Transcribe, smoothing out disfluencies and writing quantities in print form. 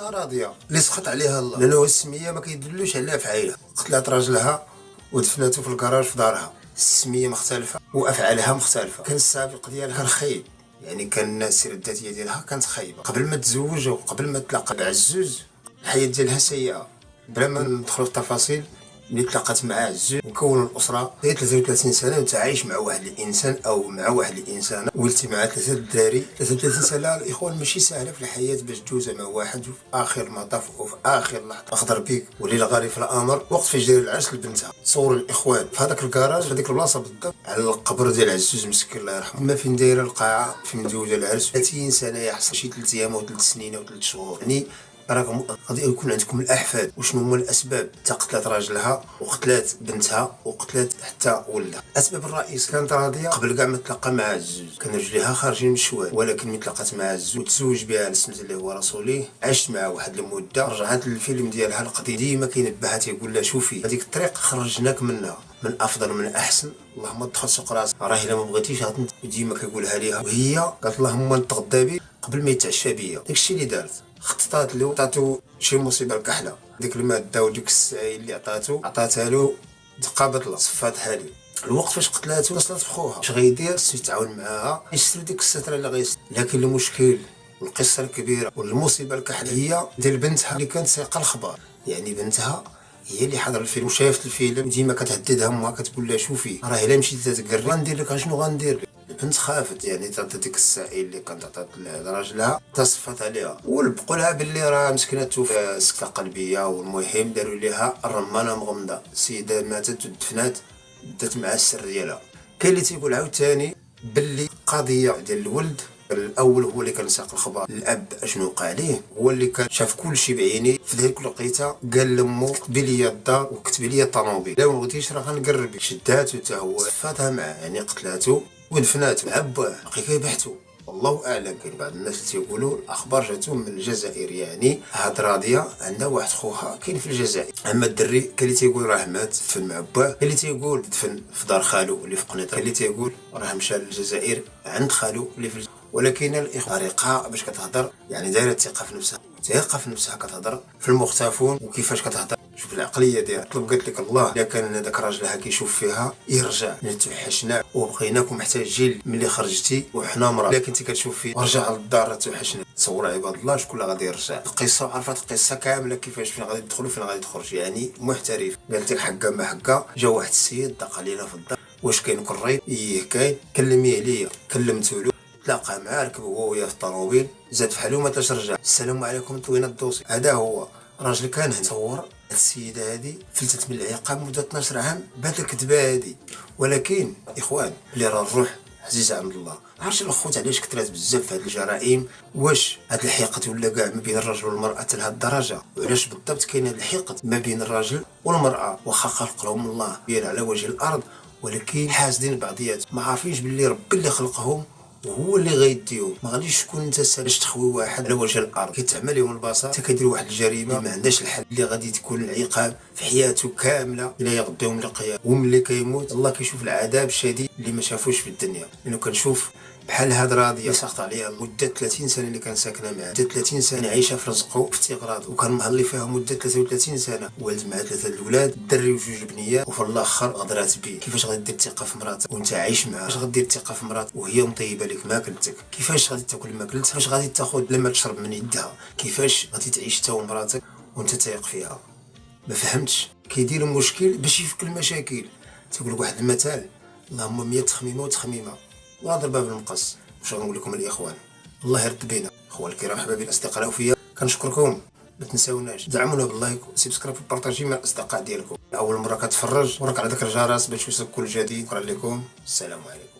راضيه اللي سخط عليها الله، لانه السميه ما كيدلوش عليها فعيلها. قتلات راجلها ودفناتو في الكراج في دارها. السميه مختلفه وافعالها مختلفه. كان السابق ديالها كان خايب، يعني كان السيره الذاتيه ديالها كانت خايبه قبل ما تزوج وقبل ما تلاقى بعزوز. الحياه ديالها سيئه. بلا ما ندخلوا في التفاصيل، ملي تلاقات مع عزوز وكونوا الاسره هي 33 سنه وانت عايش مع واحد الانسان او مع واحد الانسانه، ولتي مع 3 الدراري. 33 سنه الاخوان ماشي سهله في الحياه باش تجوزها مع واحد وفي اخر المطاف وفي اخر لحظه اخضر بيك وليل غالي في الامر وقت فاش داير العرس لبنتها. تصور الاخوان في هذاك الكراج في هذيك البلاصه بالضبط على القبر ديال عزوز مسكين الله يرحمه، ما فين دايره القاعه فين مزوجه العرس. 30 سنه يحصل شي 3 ايام و 3 سنين و 3 شهور. يعني راكم غادي يكون عندكم الاحفاد. وشنو هما الاسباب تاع قتلات راجلها وقتلات بنتها وقتلات حتى ولدها؟ الاسباب الرئيسيه كانت راضيه قبل كاع ما تلاقى مع عزوز، كان رجليها خارجين من الشوال، ولكن ملي تلاقات مع عزوز وتزوج بها على سميت اللي هو رسوليه، عشت معاه واحد المده، رجعت للفيلم ديالها القديم ديما كينبهها تيقول لها شوفي هذيك الطريق خرجناك منها من افضل من احسن، اللهم تدخل سوق راسك، راه الا ما بغيتيش ديما كيقولها ليها. وهي قالت اللهم نتغدى بي قبل ما يتعشى بيا. داكشي اللي دارت خططات له، عطاتو شي مصيبه الكحله، ديك الماده وديك السعي اللي عطاتها له دقه بطله صفاتها له. الوقت فاش قتلاتو وصلت بخوها، اش غيدير؟ خصو يتعاون معاها يشري ديك الستره اللي غيشري. لكن المشكل والقصه الكبيره والمصيبه الكحله هي ديال بنتها اللي كانت سايقه الخبر. يعني بنتها هي اللي حضر الفيلم وشافت الفيلم، ديما كتهددها امها كتقول لها شوفي راه الا مشيتي تتقري غندير لك شنو غندير لك. البنت خافت، يعني تعطي ديك السائل اللي كانت عطات لراجلها تصفت عليها ولبقوا لها باللي راه مسكينه توفى سكته قلبيه. والمهم داروا ليها الرمانه مغمضه، السيده ماتت ودفنات دات مع السر ديالها. كاين اللي تيقول عاوتاني باللي قضيه ديال الولد الاول هو اللي كان ساق الخبر، الاب اشنو وقع ليه هو اللي كان شاف كل شيء بعينيه. في ذيك الوقيته قال لامو كتبي لي الدار وكتبي لي الطوموبيل، لا ما بغيتيش راه غنقربك. شداتو حتى هو فاتها معاه، يعني قتلاتو ودفناتو مع باه. بقي كيبحثوا والله اعلم. كاين بعض الناس اللي تيقولوا الاخبار جاتهم من الجزائر، يعني هاد راضيه عندها واحد خوها كاين في الجزائر. اما الدري كاين اللي تيقول راه مات دفن مع باه، كاين اللي تيقول دفن في دار خالو اللي في قنيطره، كاين اللي تيقول راه مشى للجزائر عند خالو اللي في ولكن الاخوه طريقه باش كتهضر، يعني دايره ثقه في نفسها، ثقه في نفسها كتهضر في المختفون وكيفاش كتهضر. شوف العقليه ديالها. طلب قالت لك الله الا كان داك راجلها كيشوف فيها يرجع، ملي توحشنا وبغيناك ومحتاجين ملي خرجتي وحنا مرا، الا كنتي كتشوف فيه ورجع للدار توحشنا. تصور عباد الله شكون اللي غادي يرجع. القصه عرفت القصه كامله كيفاش فين غادي تدخل وفين غادي تخرج، يعني محترف. قالت لك حقا ما حقا. جا واحد السيد دق علينا في الدار، واش كاين كريت؟ كاين. كلميه ليا كلمتو له، تلاقى معاه ركب هو وياه في الطوموبيل، زاد في حالو ما تاش رجع. السلام عليكم طوينا الدوسي. هذا هو راجل كان هنا. تصور السيده هذه فلتت من العقاب مده 12 عام بهذه الكذبه هذه. ولكن اخوان اللي راه الروح عزيزه عند الله. عرفتش الاخوت علاش كثرات بزاف في هذه الجرائم؟ واش هذا الحقد ولا كاع ما بين الرجل والمراه حتى لهذه الدرجه؟ وعلاش بالضبط كاين هذا الحقد ما بين الرجل والمراه؟ واخا خلق لهم الله بين على وجه الارض، ولكن حاسدين بعضياتهم، ما عارفينش باللي ربي اللي خلقهم وهو اللي غيديهم. ما غاديش تكون انت باش تخوي واحد على وجه الارض كيتعمل يوم البصر حتى كيدير واحد الجريمه ما عندهاش الحل، اللي غادي تكون العقاب في حياته كامله الى يغديهم القيامه. وملي كيموت الله كيشوف العذاب الشديد اللي ما شافوش في الدنيا. لانه كنشوف بحال هاد راضيه ساقط عليها مده 30 سنه اللي كان ساكنه معاه، مده 30 سنه عايشه في رزقه في استغراضه، وكان مهلي فيها مده 33 سنه، والد مع 3 الاولاد، الدري وجوج البنيات، وفي الاخر غدرات بيه. كيفاش غادي دير ثقه في مراتك وانت عايش معاها؟ كيفاش غدير ثقه في مراتك وهي مطيبه لك ماكلتك؟ كيفاش غادي تاكل ماكلتك؟ كيفاش غادي تاخذ لما تشرب من يدها؟ كيفاش غادي تعيش انت ومراتك وانت تايق فيها؟ ما فهمتش. كيدير المشكل باش يفك المشاكل. تقول لك واحد المثال، اللهم 100 تخميمه وتخميمه وضربها بالمقص. واش غنقول لكم الاخوان؟ الله يرد بينا. اخوان الكرام حبايبي الاصدقاء الاوفياء، كنشكركم. ما تنساوناش دعمونا باللايك وسبسكرايب وبارطاجي مع الاصدقاء ديالكم. اول مره كتفرج وراك على ذاك الجرس باش يوصلك كل جديد. شكرا لكم، السلام عليكم.